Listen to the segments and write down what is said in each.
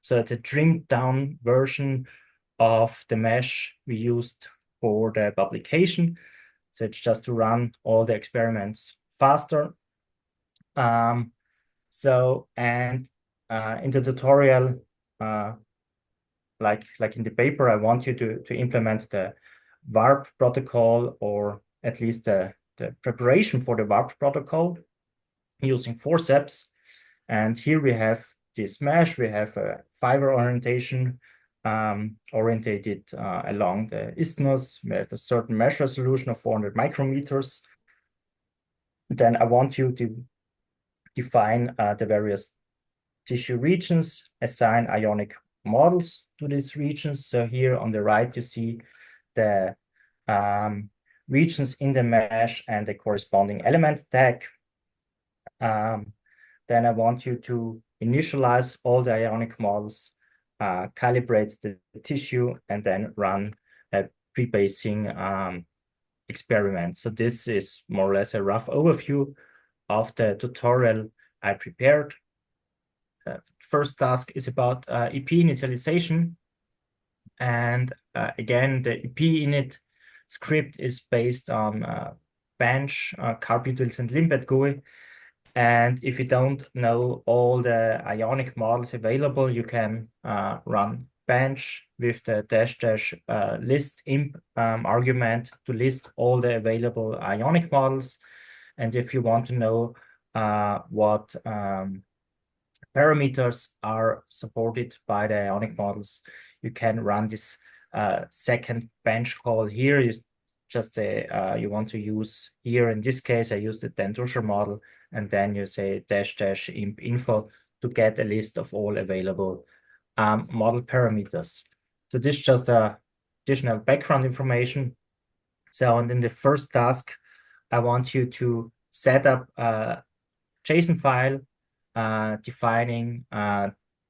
So it's a trimmed down version of the mesh we used for the publication. So it's just to run all the experiments faster. In the tutorial, like in the paper, I want you to implement the warp protocol, or at least the preparation for the warp protocol using ForCEPPS. And here we have this mesh. We have a fiber orientation orientated along the isthmus. We have a certain mesh resolution of 400 micrometers. Then I want you to define the various tissue regions, assign ionic models to these regions. So here on the right, you see the regions in the mesh and the corresponding element tag. Then I want you to initialize all the ionic models, calibrate the tissue, and then run a pre-basing experiment. So this is more or less a rough overview of the tutorial I prepared. First task is about EP initialization. And again, the EP init script is based on bench, CARP utils, and limbed GUI. And if you don't know all the ionic models available, you can run bench with the -- list imp argument to list all the available ionic models. And if you want to know what parameters are supported by the ionic models, you can run this second bench call here. You just say you want to use, here in this case, I use the Dendrusher model, and then you say -- imp info to get a list of all available model parameters. So this is just additional background information. So, and in the first task, I want you to set up a JSON file defining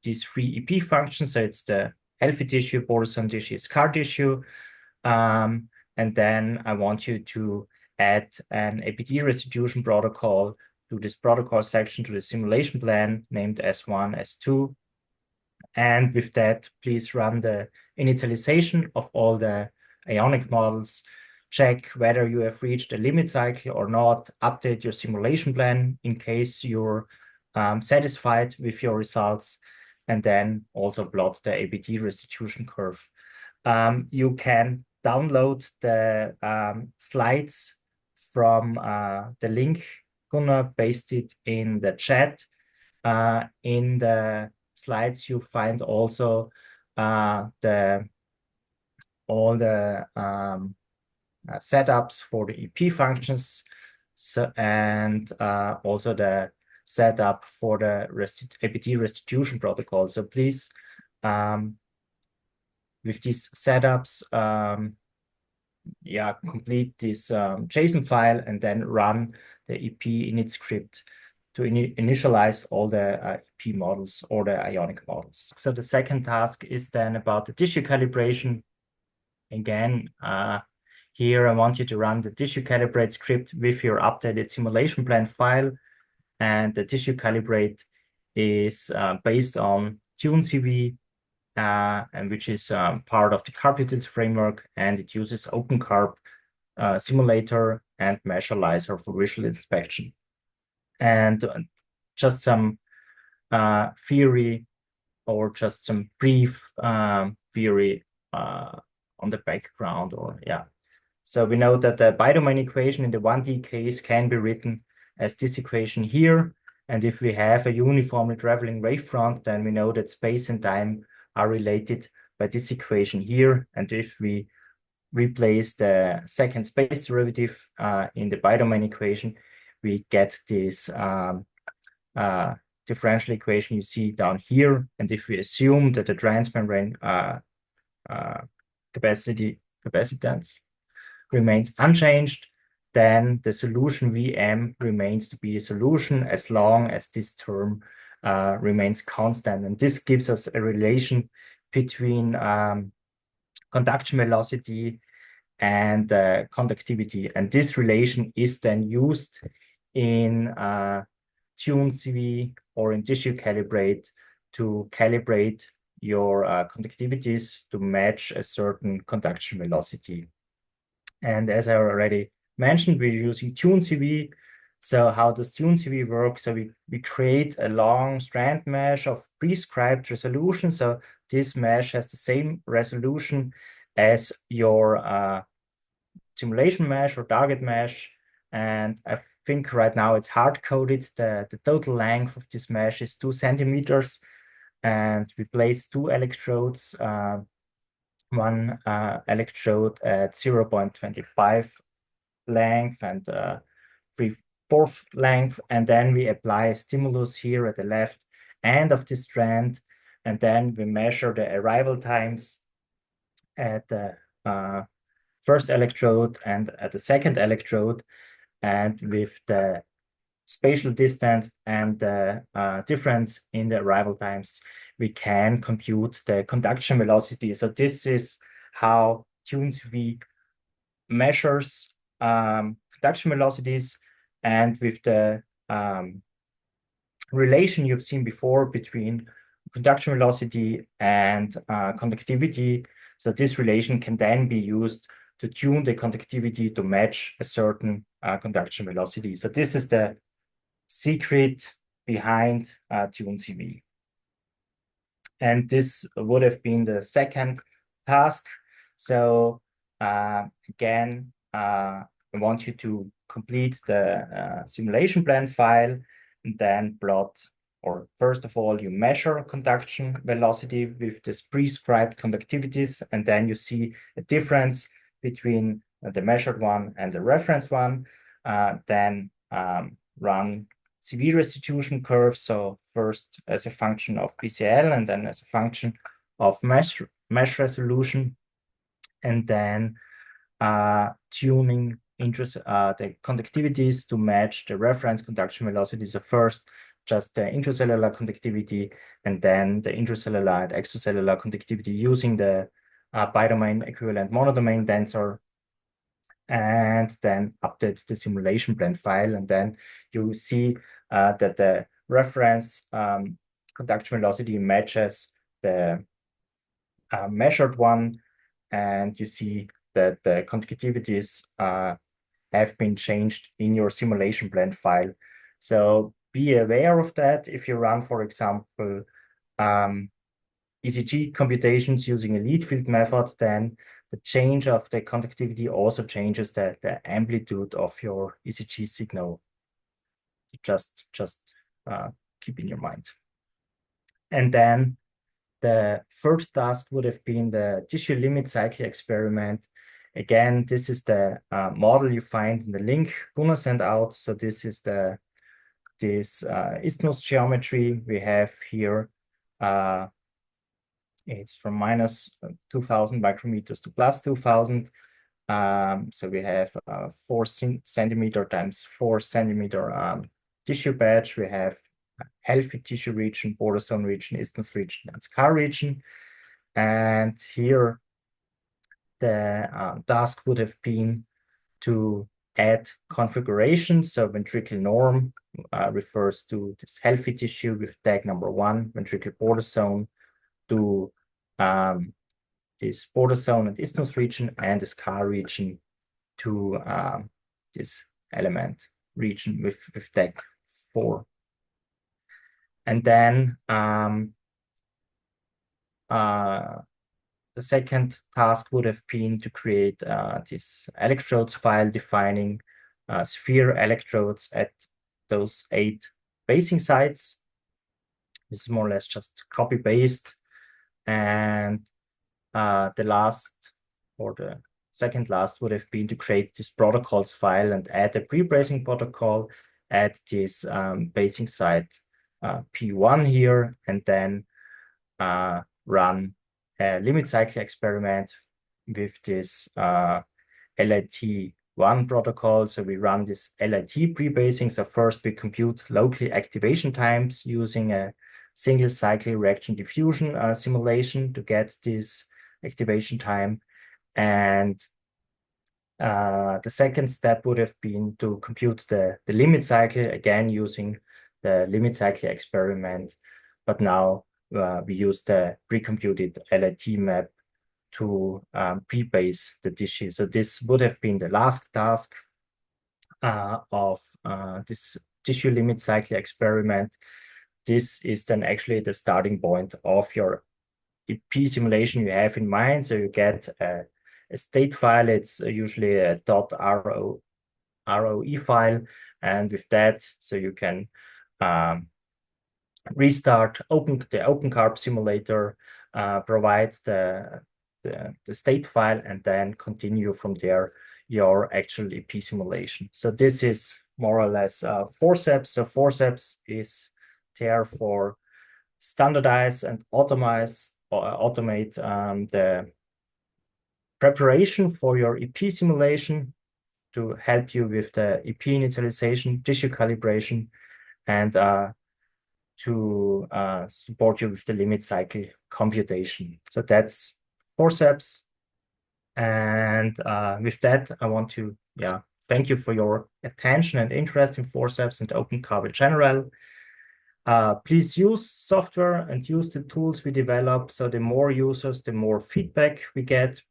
these three EP functions. So it's the healthy tissue, bothersome tissue, scar tissue. And then I want you to add an APD restitution protocol to this protocol section, to the simulation plan named S1, S2. And with that, please run the initialization of all the ionic models, check whether you have reached a limit cycle or not, update your simulation plan in case you're satisfied with your results, and then also plot the APD restitution curve. You can download the slides from the link. Gonna paste it in the chat. In the slides, you find also all the setups for the EP functions, and also the setup for the APD restitution protocol. So please, with these setups, complete this JSON file and then run the EP init script to initialize all the EP models or the ionic models. So the second task is then about the tissue calibration. Again, here I want you to run the tissue calibrate script with your updated simulation plan file. And the tissue calibrate is based on TuneCV, and which is part of the CARP utils framework, and it uses openCARP simulator and measurealizer for visual inspection. And just some theory, or just some brief theory on the background, So we know that the bidomain equation in the 1D case can be written as this equation here. And if we have a uniformly traveling wavefront, then we know that space and time are related by this equation here. And if we replace the second space derivative in the bidomain equation, we get this differential equation you see down here. And if we assume that the transmembrane capacitance remains unchanged, then the solution Vm remains to be a solution as long as this term remains constant. And this gives us a relation between conduction velocity and conductivity. And this relation is then used in TuneCV or in tissue calibrate to calibrate your conductivities to match a certain conduction velocity. And as I already mentioned, we're using TuneCV. So how does TuneCV work? So we create a long strand mesh of prescribed resolution. So this mesh has the same resolution as your simulation mesh or target mesh. And I think right now it's hard-coded. The total length of this mesh is 2 centimeters. And we place 2 electrodes, one electrode at 0.25 length and 3/4 length. And then we apply a stimulus here at the left end of this strand. And then we measure the arrival times at the first electrode and at the second electrode. And with the spatial distance and the difference in the arrival times, we can compute the conduction velocity. So this is how TuneCV measures conduction velocities, and with the relation you've seen before between conduction velocity and conductivity. So this relation can then be used to tune the conductivity to match a certain conduction velocity. So this is the secret behind TuneCV. And this would have been the second task. So again, I want you to complete the simulation plan file and then plot, or first of all, you measure conduction velocity with this prescribed conductivities, and then you see a difference between the measured one and the reference one. Then run CV restitution curve. So first as a function of PCL and then as a function of mesh resolution, and then tuning the conductivities to match the reference conduction velocity. So first just the intracellular conductivity and then the intracellular and extracellular conductivity using the bidomain equivalent monodomain tensor, and then update the simulation plan file. And then you see that the reference conduction velocity matches the measured one, and you see that the conductivities have been changed in your simulation plan file. So be aware of that. If you run, for example, ECG computations using a lead field method, then the change of the conductivity also changes the amplitude of your ECG signal. Just keep in your mind. And then the third task would have been the tissue limit cycle experiment. Again, this is the model you find in the link Gunnar sent out. So this is this isthmus geometry we have here. It's from minus 2000 micrometers to plus 2000. So we have 4 centimeter times 4 centimeter tissue batch. We have healthy tissue region, border zone region, isthmus region, and scar region. And here the task would have been to add configurations. So ventricular norm refers to this healthy tissue with tag number 1, ventricular border zone to this border zone and isthmus region, and the scar region to this element region with tag 4. And then the second task would have been to create this electrodes file defining sphere electrodes at those 8 basing sites. This is more or less just copy-paste. And the last, or the second last, would have been to create this protocols file and add a pre-bracing protocol at this basing site P1 here, and then run a limit cycle experiment with this LIT1 protocol. So we run this LIT pre-basing. So first we compute locally activation times using a single cycle reaction diffusion simulation to get this activation time. And the second step would have been to compute the limit cycle, again using the limit cycle experiment, but now we use the pre-computed LIT map to pre-base the tissue. So this would have been the last task of this tissue limit cycle experiment. This is then actually the starting point of your EP simulation you have in mind. So you get a state file. It's usually a .roe file. And with that, so you can restart the openCARP simulator, provide the state file, and then continue from there your actual EP simulation. So this is more or less ForCEPPS. So ForCEPPS is there for standardize and automate the preparation for your EP simulation to help you with the EP initialization, tissue calibration, and to support you with the limit cycle computation. So that's ForCEPPS. And with that, I want to thank you for your attention and interest in ForCEPPS and openCARP in general. Please use software and use the tools we develop. So the more users, the more feedback we get,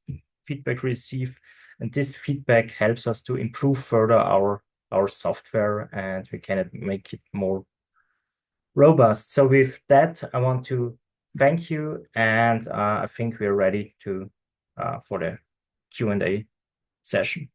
feedback receive, and this feedback helps us to improve further our software, and we can make it more robust. So with that, I want to thank you, and I think we're ready to for the Q&A session.